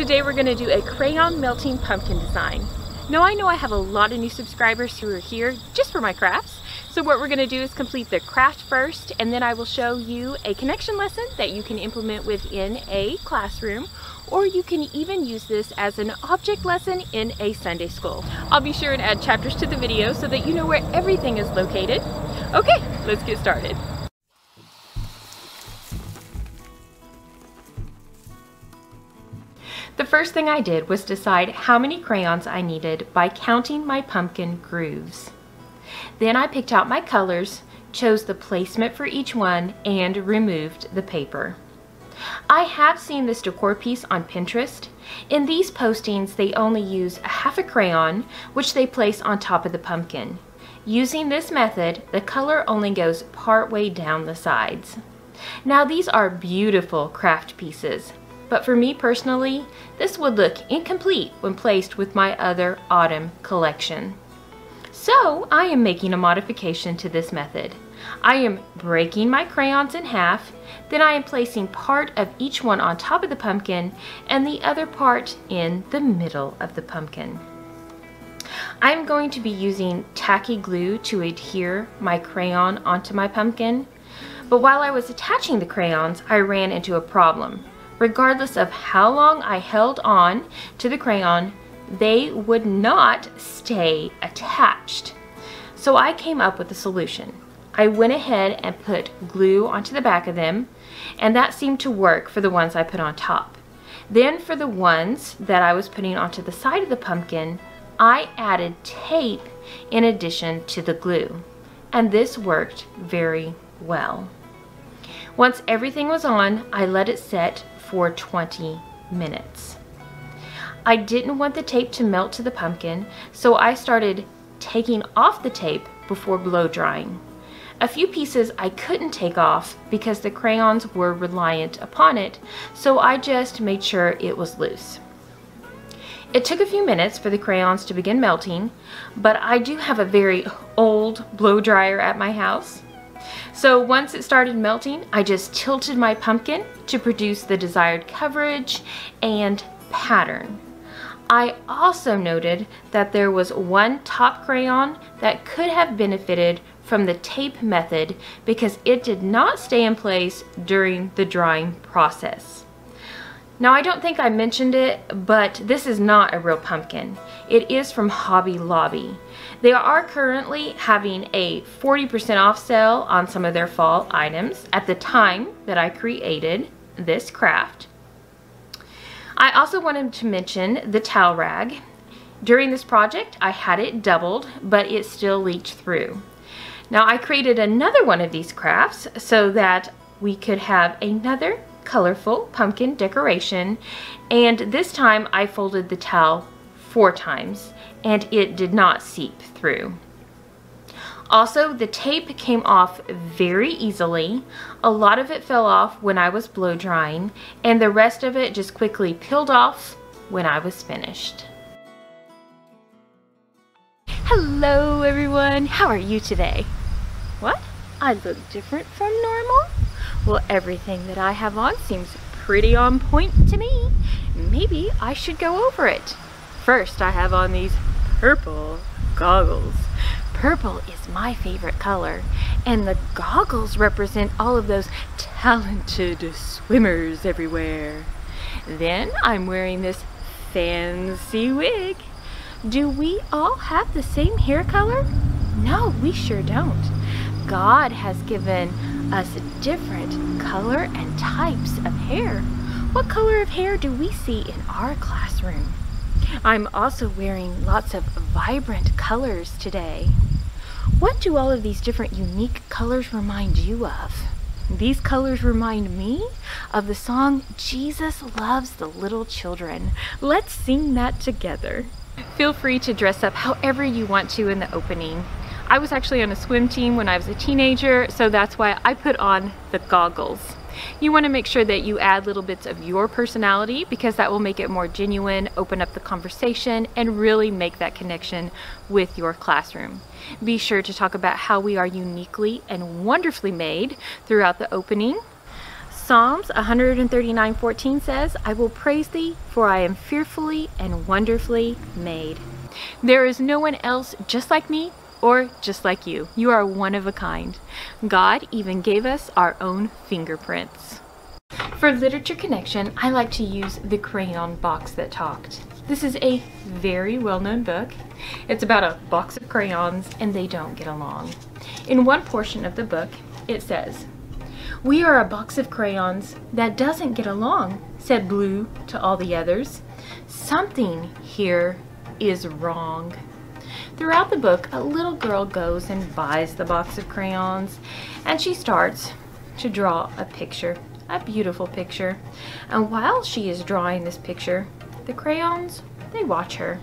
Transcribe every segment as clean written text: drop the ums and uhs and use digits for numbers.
Today we're going to do a crayon melting pumpkin design. Now I know I have a lot of new subscribers who are here just for my crafts. So what we're going to do is complete the craft first, and then I will show you a connection lesson that you can implement within a classroom, or you can even use this as an object lesson in a Sunday school. I'll be sure and add chapters to the video so that you know where everything is located. Okay, let's get started. The first thing I did was decide how many crayons I needed by counting my pumpkin grooves. Then I picked out my colors, chose the placement for each one, and removed the paper. I have seen this decor piece on Pinterest. In these postings, they only use half a crayon, which they place on top of the pumpkin. Using this method, the color only goes part way down the sides. Now these are beautiful craft pieces, but for me personally, this would look incomplete when placed with my other autumn collection. So I am making a modification to this method. I am breaking my crayons in half, then I am placing part of each one on top of the pumpkin and the other part in the middle of the pumpkin. I'm going to be using tacky glue to adhere my crayon onto my pumpkin, but while I was attaching the crayons, I ran into a problem. Regardless of how long I held on to the crayon, they would not stay attached. So I came up with a solution. I went ahead and put glue onto the back of them, and that seemed to work for the ones I put on top. Then for the ones that I was putting onto the side of the pumpkin, I added tape in addition to the glue, and this worked very well. Once everything was on, I let it set for 20 minutes. I didn't want the tape to melt to the pumpkin, so I started taking off the tape before blow drying. A few pieces I couldn't take off because the crayons were reliant upon it, so I just made sure it was loose. It took a few minutes for the crayons to begin melting, but I do have a very old blow dryer at my house. So once it started melting, I just tilted my pumpkin to produce the desired coverage and pattern. I also noted that there was one top crayon that could have benefited from the tape method because it did not stay in place during the drying process. Now I don't think I mentioned it, but this is not a real pumpkin. It is from Hobby Lobby. They are currently having a 40% off sale on some of their fall items at the time that I created this craft. I also wanted to mention the towel rag. During this project, I had it doubled, but it still leaked through. Now I created another one of these crafts so that we could have another colorful pumpkin decoration, and this time I folded the towel 4 times and it did not seep through. Also, the tape came off very easily. A lot of it fell off when I was blow drying, and the rest of it just quickly peeled off when I was finished. Hello everyone, how are you today? What? I look different from normal? Well, everything that I have on seems pretty on point to me. Maybe I should go over it. First, I have on these purple goggles. Purple is my favorite color, and the goggles represent all of those talented swimmers everywhere. Then I'm wearing this fancy wig. Do we all have the same hair color? No, we sure don't. God has given us different color and types of hair. What color of hair do we see in our classroom? I'm also wearing lots of vibrant colors today. What do all of these different unique colors remind you of? These colors remind me of the song Jesus Loves the Little Children. Let's sing that together. Feel free to dress up however you want to in the opening. I was actually on a swim team when I was a teenager, so that's why I put on the goggles. You want to make sure that you add little bits of your personality because that will make it more genuine, open up the conversation, and really make that connection with your classroom. Be sure to talk about how we are uniquely and wonderfully made throughout the opening. Psalms 139:14 says, "I will praise thee, for I am fearfully and wonderfully made." There is no one else just like me or just like you. You are one of a kind. God even gave us our own fingerprints. For literature connection, I like to use the Crayon Box That Talked. This is a very well-known book. It's about a box of crayons and they don't get along. In one portion of the book, it says, "We are a box of crayons that doesn't get along," said Blue to all the others. "Something here is wrong." Throughout the book, a little girl goes and buys the box of crayons and she starts to draw a picture, a beautiful picture. And while she is drawing this picture, the crayons, they watch her.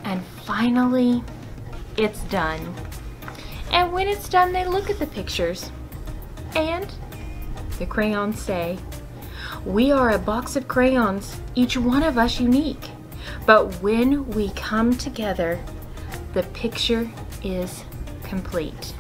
And finally, it's done. And when it's done, they look at the pictures. And the crayons say, "We are a box of crayons, each one of us unique. But when we come together, the picture is complete."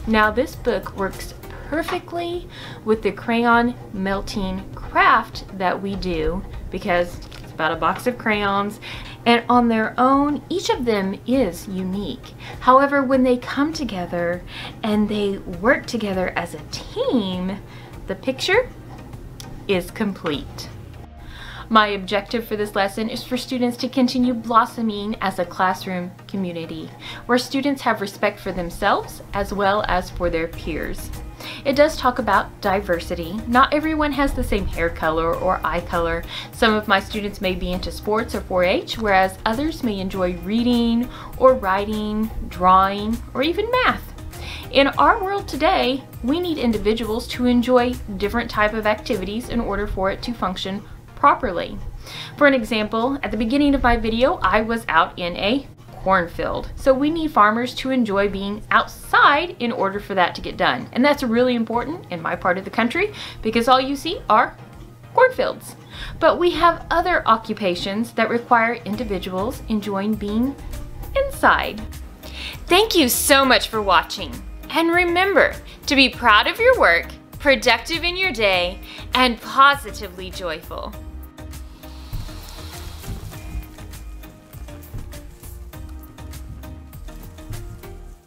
Now this book works perfectly with the crayon melting craft that we do because it's about a box of crayons, and on their own, each of them is unique. However, when they come together and they work together as a team, the picture is complete. My objective for this lesson is for students to continue blossoming as a classroom community, where students have respect for themselves as well as for their peers. It does talk about diversity. Not everyone has the same hair color or eye color. Some of my students may be into sports or 4-H, whereas others may enjoy reading or writing, drawing, or even math. In our world today, we need individuals to enjoy different types of activities in order for it to function properly. For an example, at the beginning of my video, I was out in a cornfield. So we need farmers to enjoy being outside in order for that to get done. And that's really important in my part of the country because all you see are cornfields. But we have other occupations that require individuals enjoying being inside. Thank you so much for watching. And remember to be proud of your work, productive in your day, and positively joyful.